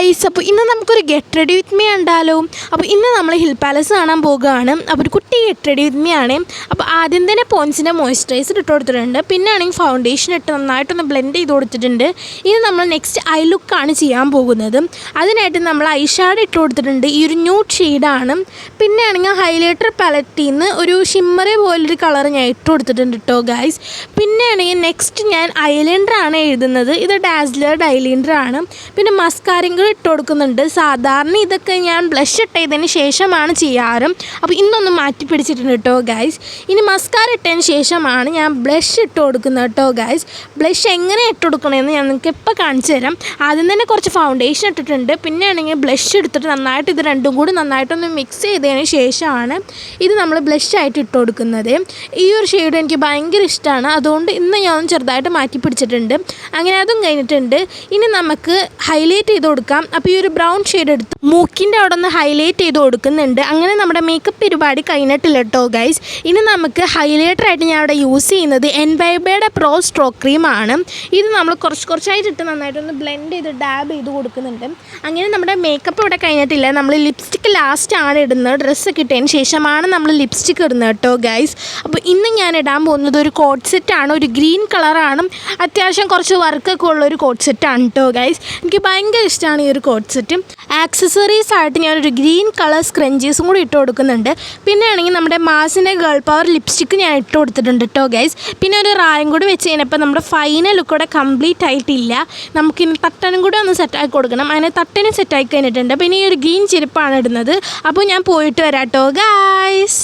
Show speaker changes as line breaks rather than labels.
Guys, അപ്പോൾ ഇന്ന് നമുക്കൊരു ഗെറ്റ് റെഡി വിത്ത് മീ ഉണ്ടല്ലോ. അപ്പോൾ ഇന്ന് നമ്മൾ ഹിൽ പാലസ് കാണാൻ പോകുകയാണ്. അപ്പോൾ ഒരു കുട്ടി ഗെറ്റ് റെഡി വിത്ത് മീ ആണ്. അപ്പോൾ ആദ്യം തന്നെ പോൺസിൻ്റെ മോയ്സ്ചറൈസർ ഇട്ട് കൊടുത്തിട്ടുണ്ട്. പിന്നെ ആണെങ്കിൽ ഫൗണ്ടേഷൻ ഇട്ട് നന്നായിട്ടൊന്ന് ബ്ലെൻഡ് ചെയ്ത് കൊടുത്തിട്ടുണ്ട്. ഇനി നമ്മൾ നെക്സ്റ്റ് ഐ ലുക്കാണ് ചെയ്യാൻ പോകുന്നത്. അതിനായിട്ട് നമ്മൾ ഐ ഷാഡോ ഇട്ട് കൊടുത്തിട്ടുണ്ട്. ഈ ഒരു ന്യൂഡ് ഷെയ്ഡാണ്. പിന്നെ ആണെങ്കിൽ ഹൈലൈറ്റർ പാലറ്റിൽ നിന്ന് ഒരു ഷിമ്മറി പോലൊരു കളർ ഞാൻ ഇട്ട് കൊടുത്തിട്ടുണ്ട് കേട്ടോ ഗൈസ്. പിന്നെ ആണെങ്കിൽ നെക്സ്റ്റ് ഞാൻ ഐലൈനറാണ് എഴുതുന്നത്. ഇത് ഡാസ്ലർ ഐലൈനറാണ്. പിന്നെ മസ്കാരയും കൂടി ഇട്ട് കൊടുക്കുന്നുണ്ട്. സാധാരണ ഇതൊക്കെ ഞാൻ ബ്ലഷ് ഇട്ടതിന് ശേഷമാണ് ചെയ്യാറ്. അപ്പോൾ ഇന്നൊന്ന് മാറ്റി പിടിച്ചിട്ടുണ്ട് കേട്ടോ ഗൈസ്. ഇനി മസ്കാര ഇട്ടതിന് ശേഷമാണ് ഞാൻ ബ്ലഷ് ഇട്ട് കൊടുക്കുന്നത് കേട്ടോ ഗൈസ്. ബ്ലഷ് എങ്ങനെ ഇട്ട് കൊടുക്കണമെന്ന് ഞാൻ നിങ്ങൾക്ക് ഇപ്പോൾ കാണിച്ചു തരാം. ആദ്യം തന്നെ കുറച്ച് ഫൗണ്ടേഷൻ ഇട്ടിട്ടുണ്ട്. പിന്നെ ആണെങ്കിൽ ബ്ലഷ് എടുത്തിട്ട് നന്നായിട്ട് ഇത് രണ്ടും കൂടി നന്നായിട്ടൊന്ന് മിക്സ് ചെയ്തതിന് ശേഷമാണ് ഇത് നമ്മൾ ബ്ലഷായിട്ട് ഇട്ട് കൊടുക്കുന്നത്. ഈ ഒരു ഷെയ്ഡ് എനിക്ക് ഭയങ്കര ഇഷ്ടമാണ്. അതുകൊണ്ട് ഇന്ന് ഞാൻ ചെറുതായിട്ട് മാറ്റി പിടിച്ചിട്ടുണ്ട്. അങ്ങനെ അതും കഴിഞ്ഞിട്ടുണ്ട്. ഇനി നമുക്ക് ഹൈലൈറ്റ് ചെയ്ത് കൊടുക്കാം. അപ്പോൾ ഈ ഒരു ബ്രൗൺ ഷെയ്ഡ് എടുത്ത് മൂക്കിൻ്റെ അവിടെ ഒന്ന് ഹൈലൈറ്റ് ചെയ്ത് കൊടുക്കുന്നുണ്ട്. അങ്ങനെ നമ്മുടെ മേക്കപ്പ് പരിപാടി കഴിഞ്ഞിട്ടില്ല കേട്ടോ ഗൈസ്. ഇനി നമുക്ക് ഹൈലൈറ്ററായിട്ട് ഞാൻ അവിടെ യൂസ് ചെയ്യുന്നത് എൻവൈബയുടെ പ്രോ സ്ട്രോക്ക് ക്രീമാണ്. ഇത് നമ്മൾ കുറച്ചായിട്ടിട്ട് നന്നായിട്ടൊന്ന് ബ്ലെൻഡ് ചെയ്ത് ഡാബ് ചെയ്ത് കൊടുക്കുന്നുണ്ട്. അങ്ങനെ നമ്മുടെ മേക്കപ്പ് ഇവിടെ കഴിഞ്ഞിട്ടില്ല. നമ്മൾ ലിപ്സ്റ്റിക്ക് ലാസ്റ്റാണ് ഇടുന്നത്. ഡ്രസ്സൊക്കെ ഇട്ടതിന് ശേഷമാണ് നമ്മൾ ലിപ്സ്റ്റിക്ക് ഇടുന്നത് കേട്ടോ ഗൈസ്. അപ്പോൾ ഇന്ന് ഞാൻ ഇടാൻ പോകുന്നത് ഒരു കോട്ട് സെറ്റാണ്. ഒരു ഗ്രീൻ കളറാണ്. അത്യാവശ്യം കുറച്ച് വർക്കൊക്കെ ഉള്ളൊരു കോട്ട് സെറ്റാണ് കേട്ടോ ഗൈസ്. എനിക്ക് ഭയങ്കര ഇഷ്ടമാണ് ഈ ഒരു കോട്ട് സെറ്റ്. ആക്സസറീസ് ആയിട്ട് ഞാനൊരു ഗ്രീൻ കളർ സ്ക്രഞ്ചീസും കൂടി ഇട്ട് കൊടുക്കുന്നുണ്ട്. പിന്നെ ആണെങ്കിൽ നമ്മുടെ മാസിൻ്റെ ഗേൾ പവർ ലിപ്സ്റ്റിക്ക് ഞാൻ ഇട്ട് കൊടുത്തിട്ടുണ്ട് കേട്ടോ ഗൈസ്. പിന്നെ ഒരു റായും കൂടി വെച്ച് കഴിഞ്ഞപ്പോൾ നമ്മുടെ ഫൈനൽ ലുക്കൂടെ കംപ്ലീറ്റ് ആയിട്ടില്ല. നമുക്കിനി തട്ടനും കൂടി ഒന്ന് സെറ്റാക്കി കൊടുക്കണം. അങ്ങനെ തട്ടനും സെറ്റാക്കി കഴിഞ്ഞിട്ടുണ്ട്. പിന്നെ ഈ ഒരു ഗ്രീൻ ചെരുപ്പാണ് ഇടുന്നത്. അപ്പോൾ ഞാൻ പോയിട്ട് വരാം കേട്ടോ ഗൈസ്.